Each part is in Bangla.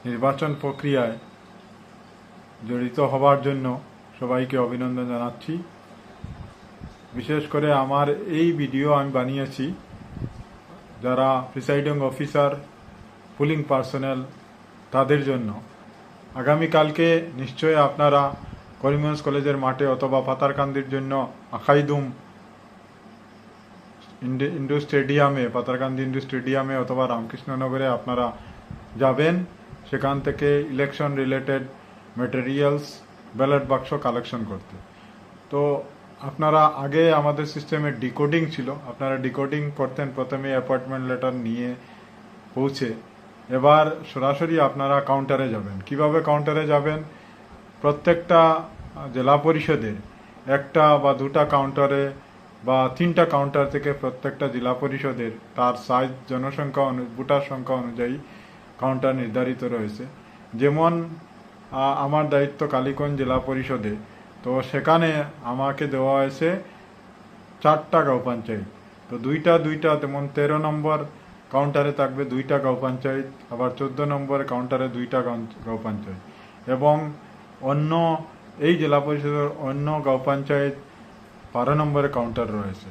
নির্বাচন প্রক্রিয়ায় জড়িত হবার জন্য সবাইকে অভিনন্দন জানাচ্ছি। বিশেষ করে আমার এই ভিডিও আমি বানিয়েছি যারা প্রিসাইডিং অফিসার, পুলিং পার্সোনেল তাদের জন্য। আগামীকালকে নিশ্চয়ই আপনারা করিমগঞ্জ কলেজের মাঠে অথবা পাতারকান্দির জন্য আখাইদুম ইন্ডোর স্টেডিয়ামে, পাতারকান্দি ইন্ডোর স্টেডিয়ামে অথবা রামকৃষ্ণনগরে আপনারা যাবেন। সেখান থেকে ইলেকশন রিলেটেড ম্যাটেরিয়ালস, ব্যালট বাক্স কালেকশন করতে। তো আপনারা আগে আমাদের সিস্টেমে ডিকোডিং ছিল, আপনারা ডিকোডিং করতেন প্রথমে অ্যাপয়েন্টমেন্ট লেটার নিয়ে পৌঁছে। এবার সরাসরি আপনারা কাউন্টারে যাবেন। কিভাবে কাউন্টারে যাবেন? প্রত্যেকটা জেলা পরিষদের একটা বা দুটা কাউন্টারে বা তিনটা কাউন্টার থেকে প্রত্যেকটা জেলা পরিষদের তার সাইজ, জনসংখ্যা, ভোটার সংখ্যা অনুযায়ী কাউন্টার নির্ধারিত রয়েছে। যেমন আমার দায়িত্ব কালীগঞ্জ জেলা পরিষদে, তো সেখানে আমাকে দেওয়া হয়েছে 4টা গাঁও পঞ্চায়েত। তো দুইটা তেমন 13 নম্বর কাউন্টারে থাকবে 2টা গাঁও পঞ্চায়েত, আবার 14 নম্বর কাউন্টারে 2টা গাঁও পঞ্চায়েত, এবং অন্য এই জেলা পরিষদের অন্য গাঁও পঞ্চায়েত 12 নম্বরে কাউন্টার রয়েছে।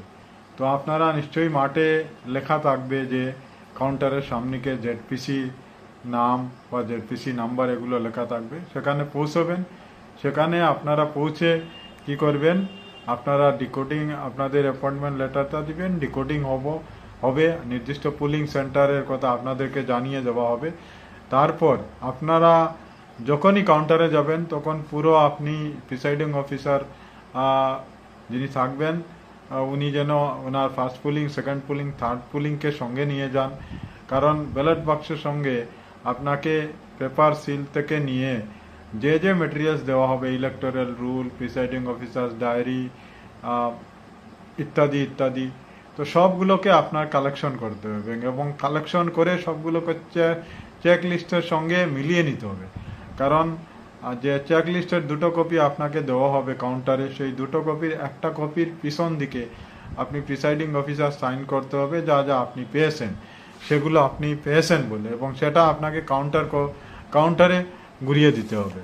তো আপনারা নিশ্চয়ই মাঠে লেখা থাকবে যে কাউন্টারের সামনেকে জেডপিসি নাম বা জেডপিসি নাম্বার এগুলো লেখা থাকবে, সেখানে পৌঁছবেন। সেখানে আপনারা পৌঁছে কি করবেন? আপনারা ডিকোডিং, আপনাদের অ্যাপয়েন্টমেন্ট লেটারটা দিবেন, ডিকোডিং হবে নির্দিষ্ট পুলিং সেন্টারের কথা আপনাদেরকে জানিয়ে দেওয়া হবে। তারপর আপনারা যখনই কাউন্টারে যাবেন তখন পুরো আপনি প্রিসাইডিং অফিসার যিনি থাকবেন উনি যেন ওনার first polling, second polling, third পুলিংকে সঙ্গে নিয়ে যান। কারণ ব্যালট বাক্সের সঙ্গে আপনাকে পেপার সিল থেকে নিয়ে যে যে মেটেরিয়ালস দেওয়া হবে, electoral roll, presiding officers diary ইত্যাদি ইত্যাদি, তো সবগুলোকে আপনার কালেকশন করতে হবে এবং কালেকশন করে সবগুলোকে চেক লিস্টের সঙ্গে মিলিয়ে নিতে হবে। কারণ যে চেক লিস্টের 2টো কপি আপনাকে দেওয়া হবে কাউন্টারে, সেই 2টো কপির একটা কপির পিছন দিকে আপনি প্রিসাইডিং অফিসার সাইন করতে হবে যা যা আপনি পেয়েছেন, সেগুলো আপনি পেয়েছেন বলে, এবং সেটা আপনাকে কাউন্টারে ঘুরিয়ে দিতে হবে।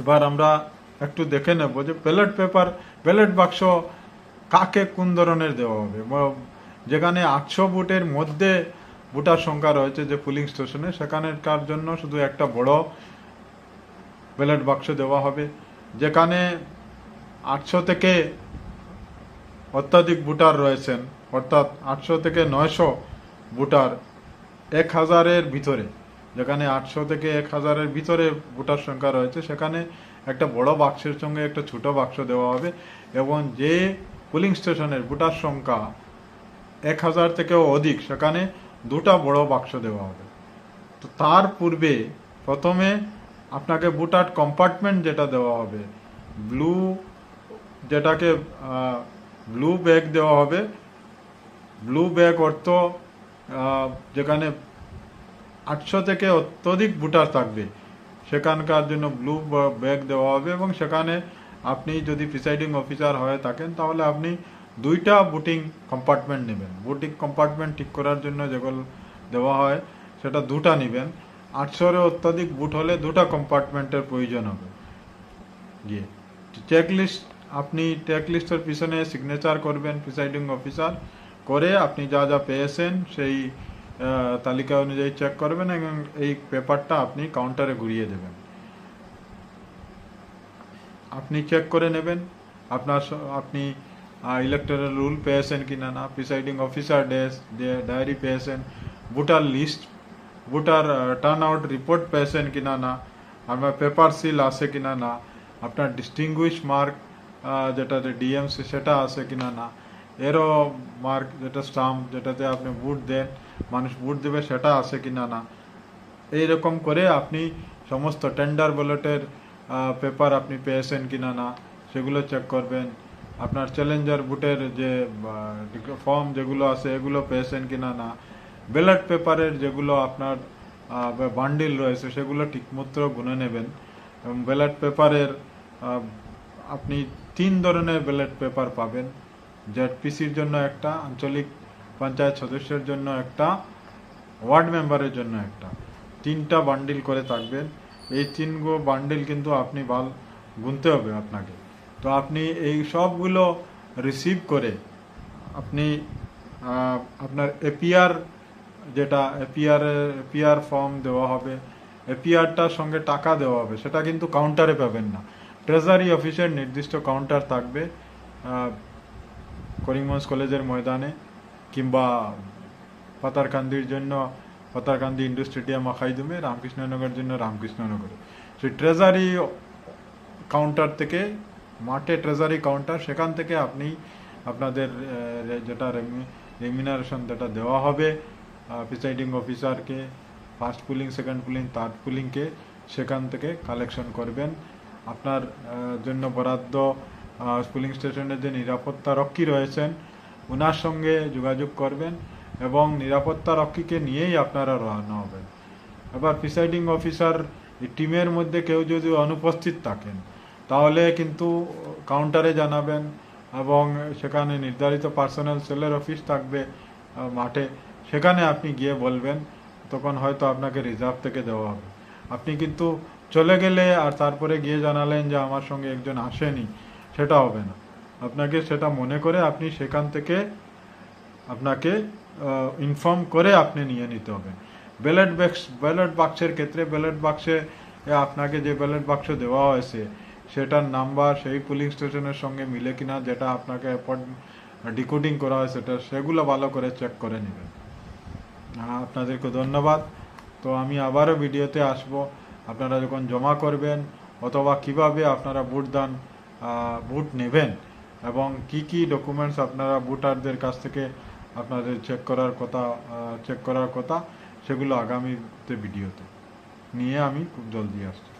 এবার আমরা একটু দেখে নেব যে ব্যালট বাক্স কাকে কোন ধরনের দেওয়া হবে। যেখানে 800 ভোটের মধ্যে ভোটার সংখ্যা রয়েছে যে পুলিং স্টেশনে, সেখানকার জন্য শুধু একটা বড় ব্যালট বাক্স দেওয়া হবে। যেখানে 800 থেকে অত্যাধিক ভোটার রয়েছেন, অর্থাৎ 800 থেকে 900 ভোটার 1000-এর ভিতরে, যেখানে 800 থেকে 1000-এর ভিতরে ভোটার সংখ্যা রয়েছে, সেখানে একটা বড় বাক্সের সঙ্গে একটা ছোট বাক্স দেওয়া হবে। এবং যে পুলিং স্টেশনের ভোটার সংখ্যা 1000 থেকেও অধিক, সেখানে 2টা বড় বাক্স দেওয়া হবে। তো তার পূর্বে প্রথমে আপনাকে ভোটার কম্পার্টমেন্ট যেটা দেওয়া হবে, যেটাকে ব্লু ব্যাগ দেওয়া হবে। ব্লু ব্যাগ অর্থ যেখানে 800 থেকে অত্যধিক ভোটার থাকবে সেখানকার জন্য ব্লু ব্যাগ দেওয়া হবে, এবং সেখানে আপনি যদি প্রিসাইডিং অফিসার হয়ে থাকেন তাহলে আপনি 2টা ভোটিং কম্পার্টমেন্ট নেবেন। ভোটিং কম্পার্টমেন্ট ঠিক করার জন্য যেগুলো দেওয়া হয় সেটা 2টা নেবেন। 800-এর অত্যাধিক ভোট হলে 2টা কম্পার্টমেন্টের প্রয়োজন হবে। গিয়ে চেকলিস্ট, আপনি চেকলিস্টের পিছনে সিগনেচার করবেন প্রিসাইডিং অফিসার, করে আপনি যা যা পেয়েছেন সেই তালিকা অনুযায়ী চেক করবেন এবং এই পেপারটা আপনি কাউন্টারে ঘুরিয়ে দেবেন। আপনি চেক করে নেবেন আপনি ইলেকটোরাল রুল পেয়েছেন কিনা না, প্রিসাইডিং অফিসার ডায়েরি পেয়েছেন, voter list, voter turn out report পেয়েছেন কিনা না, আপনার পেপার সিল আছে কিনা না, আপনার ডিস্টিংগুইশ মার্ক যেটা ডিএমসি সেটা আছে কিনা না, এরও মার্ক যেটা স্টাম্প যেটাতে আপনি ভোট দেন, মানুষ ভোট দেবে, সেটা আছে কিনা না। এইরকম করে আপনি সমস্ত টেন্ডার ব্যালটের পেপার আপনি পেয়েছেন কিনা না সেগুলো চেক করবেন। আপনার চ্যালেঞ্জার ভোটের যে ফর্ম যেগুলো আছে এগুলো পেয়েছেন কিনা না, ব্যালট পেপারের যেগুলো আপনার বান্ডিল রয়েছে সেগুলো ঠিকমতো গুনে নেবেন। এবং ব্যালট পেপারের আপনি 3 ধরনের ব্যালট পেপার পাবেন। জেডপিসির জন্য একটা, আঞ্চলিক পঞ্চায়েত সদস্যের জন্য একটা, ওয়ার্ড মেম্বারের জন্য একটা। 3টা বান্ডিল করে থাকবেন। এই 3 বান্ডিল কিন্তু আপনি গুনতে হবে আপনাকে। তো আপনি এই সবগুলো রিসিভ করে আপনি আপনার এপিআর, যেটা এপিআর ফর্ম দেওয়া হবে, এপিআরটার সঙ্গে টাকা দেওয়া হবে, সেটা কিন্তু কাউন্টারে পাবেন না। ট্রেজারি অফিসের নির্দিষ্ট কাউন্টার থাকবে করিমগঞ্জ কলেজের ময়দানে, কিংবা পাতারকান্দির জন্য পাতারকান্দি ইন্ডোর স্টেডিয়াম আখাইদুমে, রামকৃষ্ণনগরের জন্য রামকৃষ্ণনগরে। সেই ট্রেজারি কাউন্টার থেকে, মাঠে ট্রেজারি কাউন্টার, সেখান থেকে আপনি আপনাদের যেটা রেমিনারেশন যেটা দেওয়া হবে প্রিসাইডিং অফিসারকে, first polling, second polling, third পুলিংকে, সেখান থেকে কালেকশন করবেন। আপনার জন্য বরাদ্দ পুলিং স্টেশনের যে নিরাপত্তা রক্ষী রয়েছেন ওনার সঙ্গে যোগাযোগ করবেন এবং নিরাপত্তা রক্ষীকে নিয়েই আপনারা রওনা হবেন। এবার প্রিসাইডিং অফিসার টিমের মধ্যে কেউ যদি অনুপস্থিত থাকেন তাহলে কিন্তু কাউন্টারে জানাবেন, এবং সেখানে নির্ধারিত পার্সোনাল সেলের অফিস থাকবে মাঠে, সেখানে আপনি গিয়ে বলবেন, তখন হয়তো আপনাকে রিজার্ভ থেকে দেওয়া হবে। আপনি কিন্তু চলে গেলে আর তারপরে গিয়ে জানালেন যে আমার সঙ্গে একজন আসেনি, সেটা হবে না। আপনাকে সেটা মনে করে আপনি সেখান থেকে আপনাকে ইনফর্ম করে আপনি নিয়ে নিতে হবে। ব্যালট বাক্সের ক্ষেত্রে ব্যালট বাক্সে আপনাকে যে ব্যালট বাক্স দেওয়া হয়েছে সেটার নাম্বার সেই পুলিং স্টেশনের সঙ্গে মিলে কিনা, যেটা আপনাকে ডিকোডিং করা হয় সেগুলো ভালো করে চেক করে নেবেন। আপনাদেরকে ধন্যবাদ। তো আমি আবারও ভিডিওতে আসব, আপনারা যখন জমা করবেন অথবা কিভাবে আপনারা ভোট নেবেন এবং কি কি ডকুমেন্টস আপনারা ভোটারদের কাছ থেকে আপনাদের চেক করার কথা সেগুলো আগামীতে ভিডিওতে নিয়ে আমি খুব জলদি আসছি।